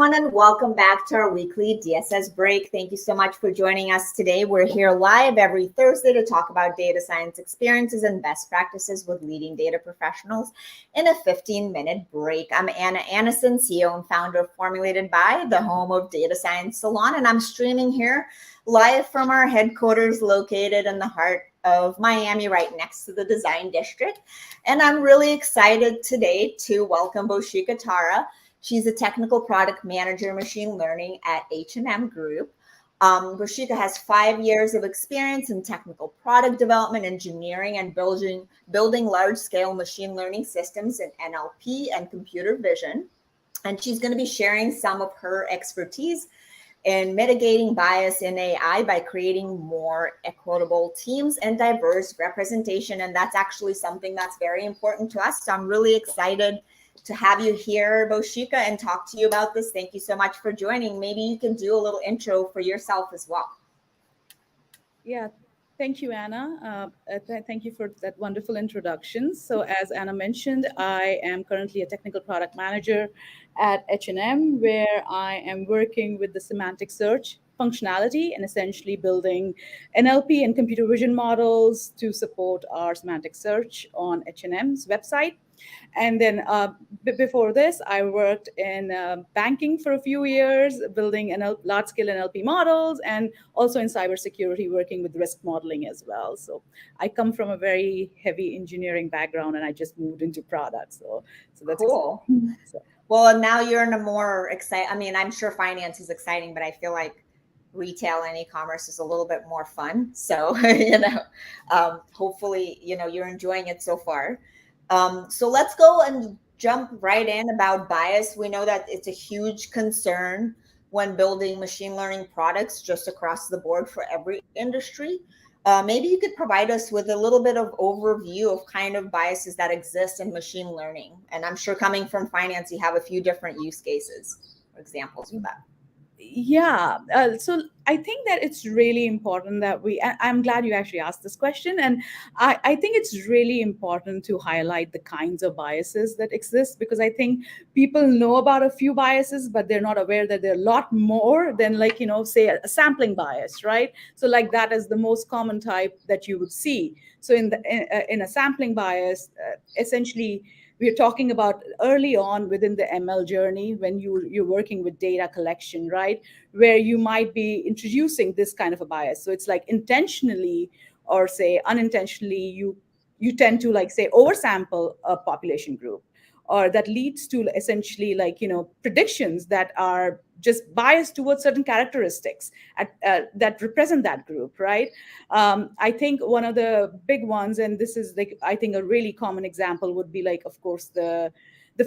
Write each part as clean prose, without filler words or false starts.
everyone, and welcome back to our weekly DSS Break. Thank you so much for joining us today. We're here live every Thursday to talk about data science experiences and best practices with leading data professionals in a 15-minute break. I'm Anna Annison, CEO and founder of Formulated By, the home of Data Science Salon, and I'm streaming here live from our headquarters located in the heart of Miami, right next to the Design District. And I'm really excited today to welcome Boshika Tara. She's a technical product manager, machine learning at H&M Group. Boshika has 5 years of experience in technical product development, engineering, and building large-scale machine learning systems in NLP and Computer Vision. And she's going to be sharing some of her expertise in mitigating bias in AI by creating more equitable teams and diverse representation. And that's actually something that's very important to us. So I'm really excited to have you here, Boshika, and talk to you about this. Thank you so much for joining. Maybe you can do a little intro for yourself as well. Yeah, thank you, Anna. Thank you for that wonderful introduction. So as Anna mentioned, I am currently a technical product manager at H&M, where I am working with the semantic search functionality and essentially building NLP and computer vision models to support our semantic search on H&M's website. And then before this, I worked in banking for a few years, building large-scale NLP models, and also in cybersecurity, working with risk modeling as well. So I come from a very heavy engineering background, and I just moved into products. So that's cool. Well, now you're in a more exciting. I mean, I'm sure finance is exciting, but I feel like retail and e-commerce is a little bit more fun. So hopefully, you're enjoying it so far. So let's go and jump right in about bias. We know that it's a huge concern when building machine learning products just across the board for every industry. Maybe you could provide us with a little bit of overview of kind of biases that exist in machine learning. And I'm sure coming from finance, you have a few different use cases or examples for that. Yeah. So I think that it's really important that I'm glad you actually asked this question. And I think it's really important to highlight the kinds of biases that exist, because I think people know about a few biases, but they're not aware that there are a lot more than, like, say a sampling bias, right? So like that is the most common type that you would see. So in a sampling bias, essentially, we're talking about early on within the ML journey when you're working with data collection, right? Where you might be introducing this kind of a bias. So it's like intentionally or say unintentionally, you tend to, like, say, oversample a population group, or that leads to essentially, like, predictions that are just biased towards certain characteristics that represent that group, right? I think one of the big ones, and this is, like, I think a really common example would be, like, of course, the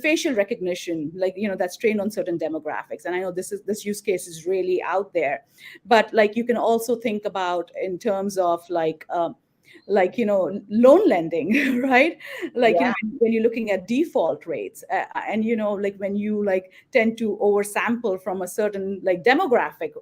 facial recognition, like, that's trained on certain demographics. And I know this use case is really out there, but, like, you can also think about in terms of loan lending, right? Like, Yeah. when you're looking at default rates, and like when you, like, tend to oversample from a certain, like, demographic,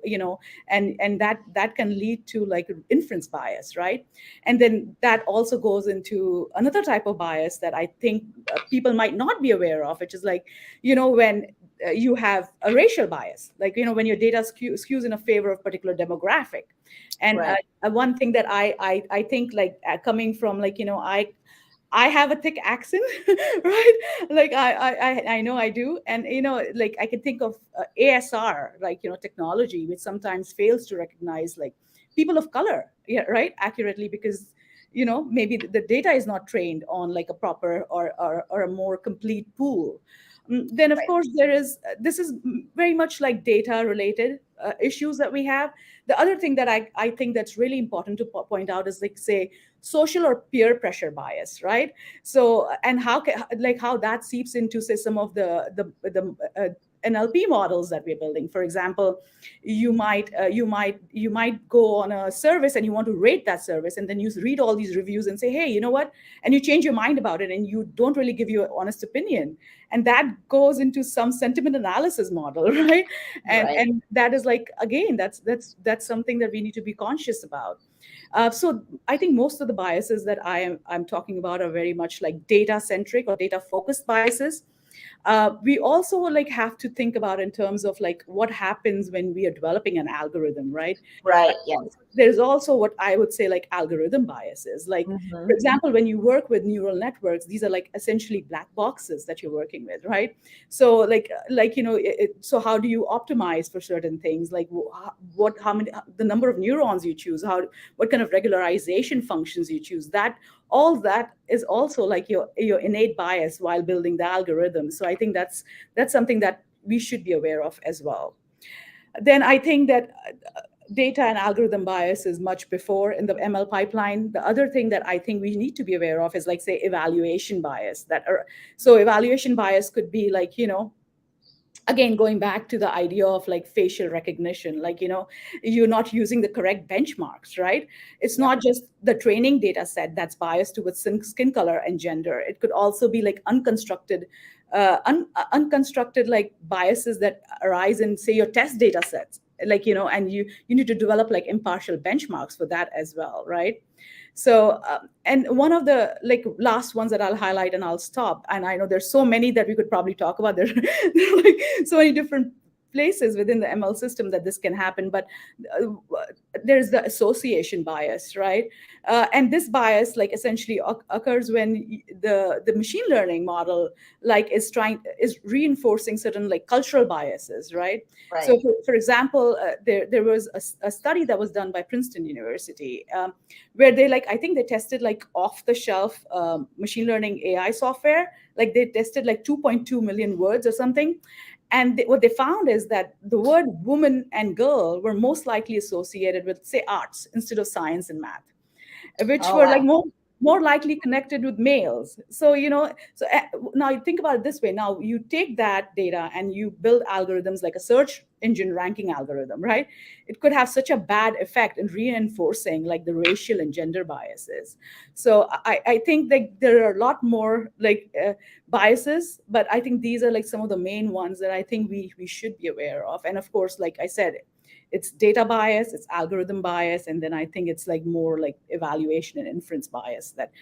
and that can lead to, like, inference bias, right? And then that also goes into another type of bias that I think people might not be aware of, which is, like, when you have a racial bias, like, when your data skews in a favor of particular demographic. And Right. one thing that I think, like, coming from, like, I have a thick accent, right? Like, I know I do. And, like, I can think of ASR, like, technology, which sometimes fails to recognize, like, people of color, yeah, right, accurately, because, maybe the data is not trained on, like, a proper or a more complete pool. Then, of course, this is very much like data related issues that we have. The other thing that I think that's really important to point out is, like, say, social or peer pressure bias, right? So, and how that seeps into, say, some of the NLP models that we're building. For example, you might go on a service and you want to rate that service, and then you read all these reviews and say, hey, you know what? And you change your mind about it, and you don't really give your honest opinion, and that goes into some sentiment analysis model, right? And that is, like, again, that's something that we need to be conscious about. So I think most of the biases that I'm talking about are very much like data centric or data focused biases. We also like have to think about in terms of like what happens when we are developing an algorithm, right? Uh, Right. Yes. there's also what I would say like algorithm biases. Like, for Mm-hmm. example, when you work with neural networks, these are like essentially black boxes that you're working with, right? So so how do you optimize for certain things? Like what, how many, the number of neurons you choose, what kind of regularization functions you choose, that all that is also like your innate bias while building the algorithm. So I think that's something that we should be aware of as well. Then I think that data and algorithm bias is much before in the ML pipeline. The other thing that I think we need to be aware of is like, say, evaluation bias. So evaluation bias could be like, again, going back to the idea of like facial recognition, like, you're not using the correct benchmarks, right? It's Yep. not just the training data set that's biased towards skin color and gender. It could also be like unconstructed like biases that arise in, say, your test data sets, like, and you need to develop like impartial benchmarks for that as well, right? So and one of the like last ones that I'll highlight and I'll stop, and I know there's so many that we could probably talk about. There are like so many different places within the ML system that this can happen, but uh, there's the association bias, right? And this bias like essentially occurs when the machine learning model like is reinforcing certain like cultural biases, right? Right. So for example, there was a study that was done by Princeton University, where they like, I think they tested like off the shelf machine learning AI software. Like they tested like 2.2 million words or something, and what they found is that the word woman and girl were most likely associated with, say, arts instead of science and math, which Oh were like wow. more likely connected with males. So now you think about it this way. Now you take that data and you build algorithms like a search engine ranking algorithm, right? It could have such a bad effect in reinforcing like the racial and gender biases. So I think that there are a lot more like biases, but I think these are like some of the main ones that I think we should be aware of. And of course, like I said, it's data bias, it's algorithm bias, and then I think it's like more like evaluation and inference bias that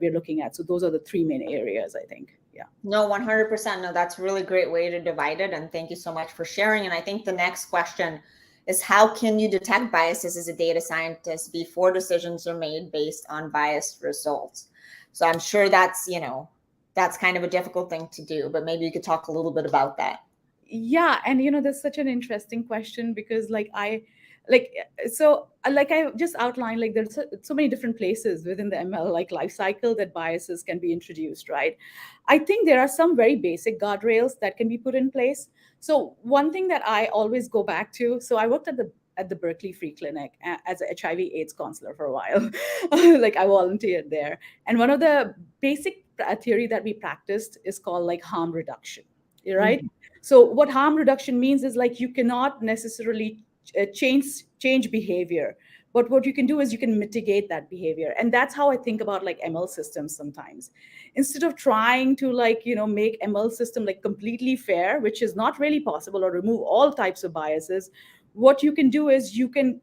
we're looking at. So those are the three main areas, I think. Yeah. No, 100%. No, that's a really great way to divide it. And thank you so much for sharing. And I think the next question is, how can you detect biases as a data scientist before decisions are made based on biased results? So I'm sure that's kind of a difficult thing to do, but maybe you could talk a little bit about that. Yeah, and that's such an interesting question because like like I just outlined, like there's so many different places within the ML like life cycle that biases can be introduced, right? I think there are some very basic guardrails that can be put in place. So one thing that I always go back to, so I worked at the Berkeley Free Clinic as a HIV/AIDS counselor for a while. Like I volunteered there, and one of the basic theory that we practiced is called like harm reduction, right? Mhm. So what harm reduction means is like you cannot necessarily change behavior, but what you can do is you can mitigate that behavior. And that's how I think about like ML systems sometimes. Instead of trying to like make ML system like completely fair, which is not really possible, or remove all types of biases, what you can do is you can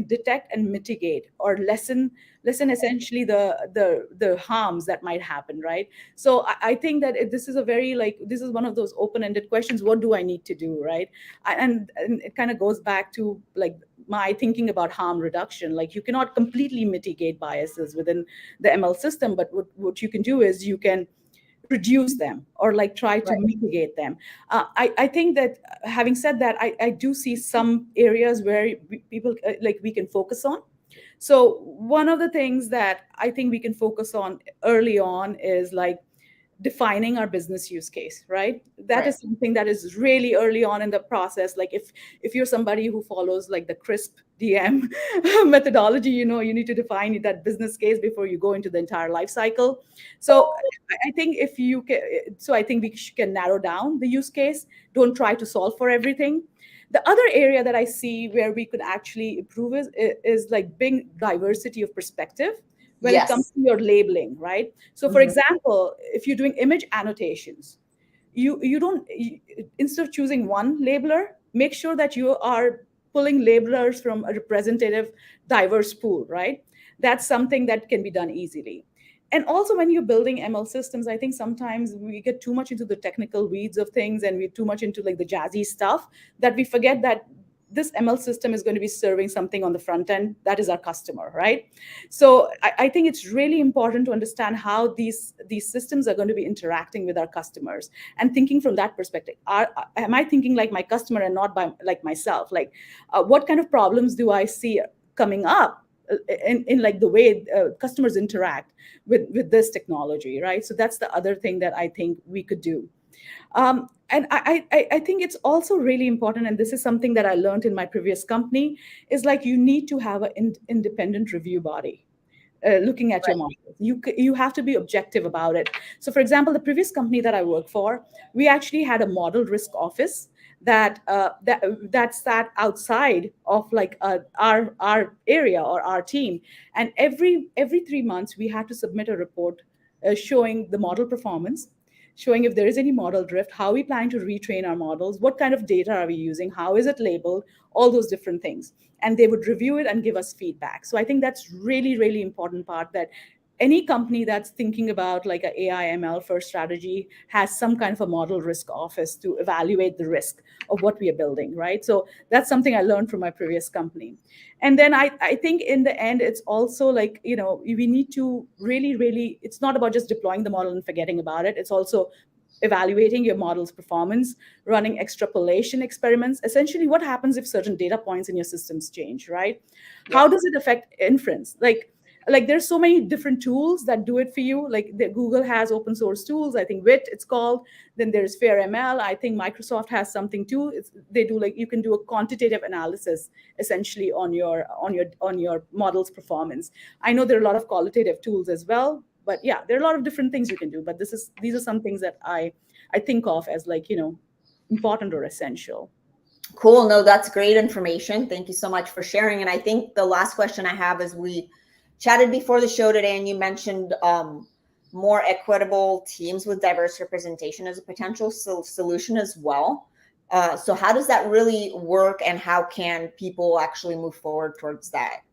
detect and mitigate or lessen essentially the harms that might happen, right? So I think that this is a very like, this is one of those open-ended questions. What do I need to do, right? And it kind of goes back to like my thinking about harm reduction. Like you cannot completely mitigate biases within the ML system, but what you can do is you can reduce them or like try to Right. mitigate them. I think that having said that, I do see some areas where people like we can focus on. So one of the things that I think we can focus on early on is like defining our business use case, right? That Right. is something that is really early on in the process. Like if you're somebody who follows like the crisp DM methodology, you need to define that business case before you go into the entire life cycle. So I think if you can, so I think can narrow down the use case. Don't try to solve for everything. The other area that I see where we could actually improve is like bring diversity of perspective when it comes Yes. to your labeling, right? So for Mhm. example, if you're doing image annotations, you don't instead of choosing one labeler, make sure that you are pulling labelers from a representative diverse pool, right? That's something that can be done easily. And also when you're building ML systems, I think sometimes we get too much into the technical weeds of things, and we're too much into like the jazzy stuff, that we forget that this ML system is going to be serving something on the front end, that is our customer, right? So I think it's really important to understand how these systems are going to be interacting with our customers, and thinking from that perspective. Am I thinking like my customer and not by like myself? Like, what kind of problems do I see coming up in like the way customers interact with this technology, right? So that's the other thing that I think we could do. And I think it's also really important, and this is something that I learned in my previous company, is like you need to have an independent review body looking at your Right. models. You have to be objective about it. So, for example, the previous company that I worked for, we actually had a model risk office that sat outside of like our area or our team, and every 3 months we had to submit a report showing the model performance, showing if there is any model drift, how we plan to retrain our models, what kind of data are we using, how is it labeled, all those different things. And they would review it and give us feedback. So I think that's really, really important part, that any company that's thinking about like a AI ML first strategy has some kind of a model risk office to evaluate the risk of what we are building, right? So that's something I learned from my previous company. And then I think in the end, it's also like, we need to really, really, it's not about just deploying the model and forgetting about it. It's also evaluating your model's performance, running extrapolation experiments. Essentially, what happens if certain data points in your systems change, right? How Yep. does it affect inference? Like there's so many different tools that do it for you. Like Google has open source tools, I think Wit it's called. Then there's FairML. I think Microsoft has something too. They do, like, you can do a quantitative analysis essentially on your model's performance. I know there are a lot of qualitative tools as well, but yeah, there are a lot of different things you can do. But these are some things that I think of as, like, important or essential. Cool. No, that's great information. Thank you so much for sharing. And I think the last question I have is, we chatted before the show today, and you mentioned more equitable teams with diverse representation as a potential solution as well. So how does that really work, and how can people actually move forward towards that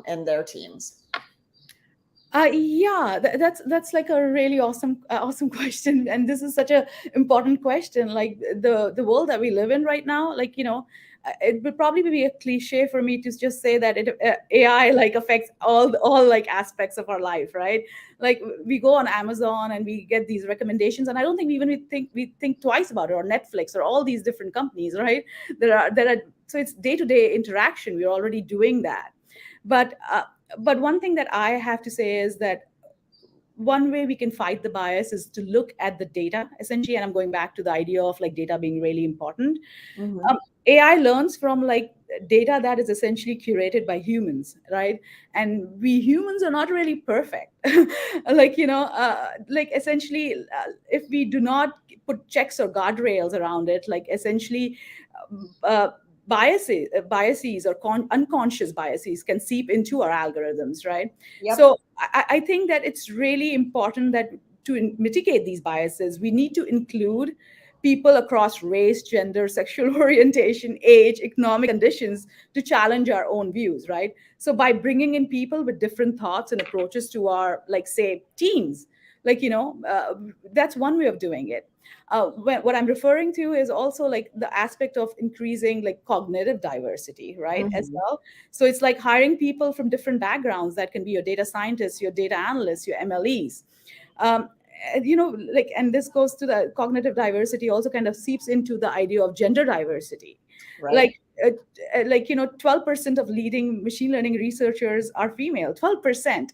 in their teams? Yeah, that's like a really awesome question, and this is such a important question. Like the world that we live in right now, like, it would probably be a cliche for me to just say that AI like affects all like aspects of our life, right? Like we go on Amazon and we get these recommendations, and I don't think we think twice about it, or Netflix, or all these different companies, right? There are so it's day-to-day interaction. We're already doing that, but one thing that I have to say is that one way we can fight the bias is to look at the data, essentially. And I'm going back to the idea of like data being really important. Mm-hmm. um, AI learns from like data that is essentially curated by humans, right? And we humans are not really perfect. Like, like essentially, if we do not put checks or guardrails around it, like essentially, uh, biases or unconscious biases can seep into our algorithms, right? Yep. So I think that it's really important that to mitigate these biases, we need to include people across race, gender, sexual orientation, age, economic conditions to challenge our own views, right? So by bringing in people with different thoughts and approaches to our, like, say, teams, like, that's one way of doing it. What I'm referring to is also like the aspect of increasing like cognitive diversity, right, as Mm-hmm. well. So it's like hiring people from different backgrounds. That can be your data scientists, your data analysts, your MLEs. um, and, like, and this goes to the cognitive diversity, also kind of seeps into the idea of gender diversity. Right. Like, 12% of leading machine learning researchers are female. 12%.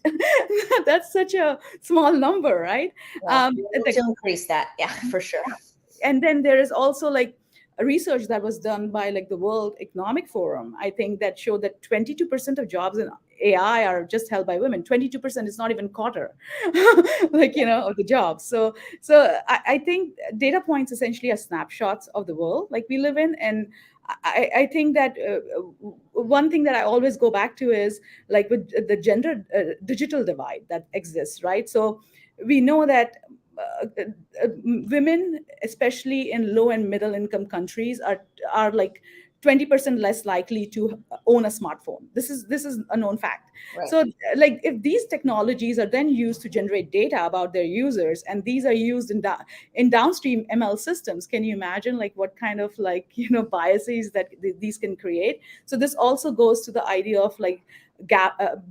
That's such a small number, right? Yeah. We need The to increase that. Yeah, for sure. And then there is also like a research that was done by like the World Economic Forum, I think, that showed that 22% of jobs in AI are just held by women. 22% is not even quarter, like, of the jobs. So I think data points essentially are snapshots of the world like we live in. And I think that one thing that I always go back to is like with the gender digital divide that exists, right? So we know that women, especially in low and middle income countries, are like 20% less likely to own a smartphone. This is a known fact. Right. So like if these technologies are then used to generate data about their users, and these are used in downstream ML systems, can you imagine like what kind of like biases that these can create? So this also goes to the idea of like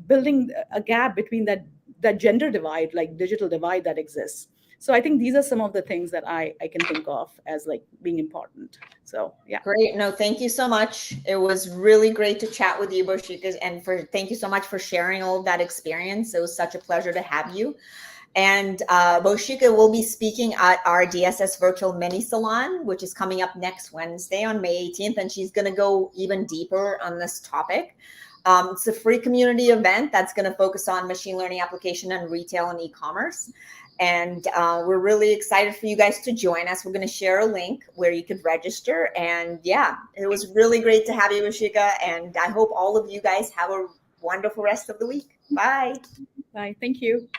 building a gap between that gender divide, like digital divide that exists. So I think these are some of the things that I can think of as like being important. So yeah. Great. No, thank you so much. It was really great to chat with you, Boshika, and thank you so much for sharing all of that experience. It was such a pleasure to have you. And Boshika will be speaking at our DSS virtual mini salon, which is coming up next Wednesday on May 18th. And she's going to go even deeper on this topic. It's a free community event that's going to focus on machine learning application and retail and e-commerce. And we're really excited for you guys to join us. We're going to share a link where you could register. And yeah, it was really great to have you, Boshika. And I hope all of you guys have a wonderful rest of the week. Bye. Bye. Thank you.